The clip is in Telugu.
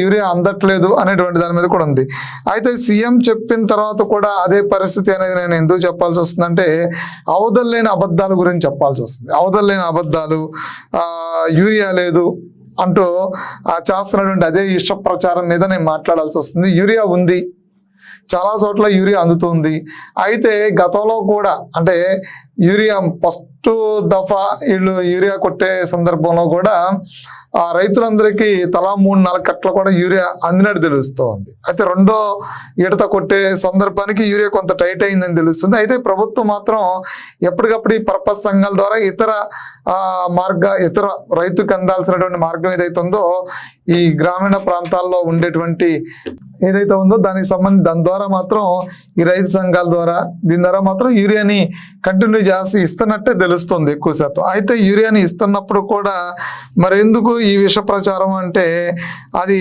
యూరియా అందట్లేదు అనేటువంటి దాని మీద కూడా ఉంది. అయితే సీఎం చెప్పిన తర్వాత కూడా అదే పరిస్థితి అనేది నేను ఎందుకు చెప్పాల్సి వస్తుందంటే అవధులు లేని అబద్ధాల గురించి చెప్పాల్సి వస్తుంది. అవధులు లేని అబద్ధాలు, యూరియా లేదు అంటూ చేస్తున్నటువంటి అదే ఇష్ట ప్రచారం మీద నేను మాట్లాడాల్సి వస్తుంది. యూరియా ఉంది, చాలా చోట్ల యూరియా అందుతుంది. అయితే గతంలో కూడా అంటే యూరియా ఫస్ట్ దఫా వీళ్ళు యూరియా కొట్టే సందర్భంలో కూడా రైతులందరికీ తలా 3-4 కట్టలు కూడా యూరియా అందినట్టు తెలుస్తూ ఉంది. అయితే రెండో ఈడత కొట్టే సందర్భానికి యూరియా కొంత టైట్ అయిందని తెలుస్తుంది. అయితే ప్రభుత్వం మాత్రం ఎప్పటికప్పుడు ఈ పర్పస్ సంఘాల ద్వారా ఇతర రైతుకు అందాల్సినటువంటి మార్గం ఏదైతే ఉందో ఈ గ్రామీణ ప్రాంతాల్లో ఉండేటువంటి ఏదైతే ఉందో దానికి సంబంధించి దాని ద్వారా మాత్రం ఈ రైతు సంఘాల ద్వారా దీని ద్వారా మాత్రం యూరియాని కంటిన్యూ చేసి ఇస్తున్నట్టే తెలుస్తుంది ఎక్కువ శాతం. అయితే యూరియాని ఇస్తున్నప్పుడు కూడా మరి ఎందుకు ఈ విష ప్రచారం అంటే అది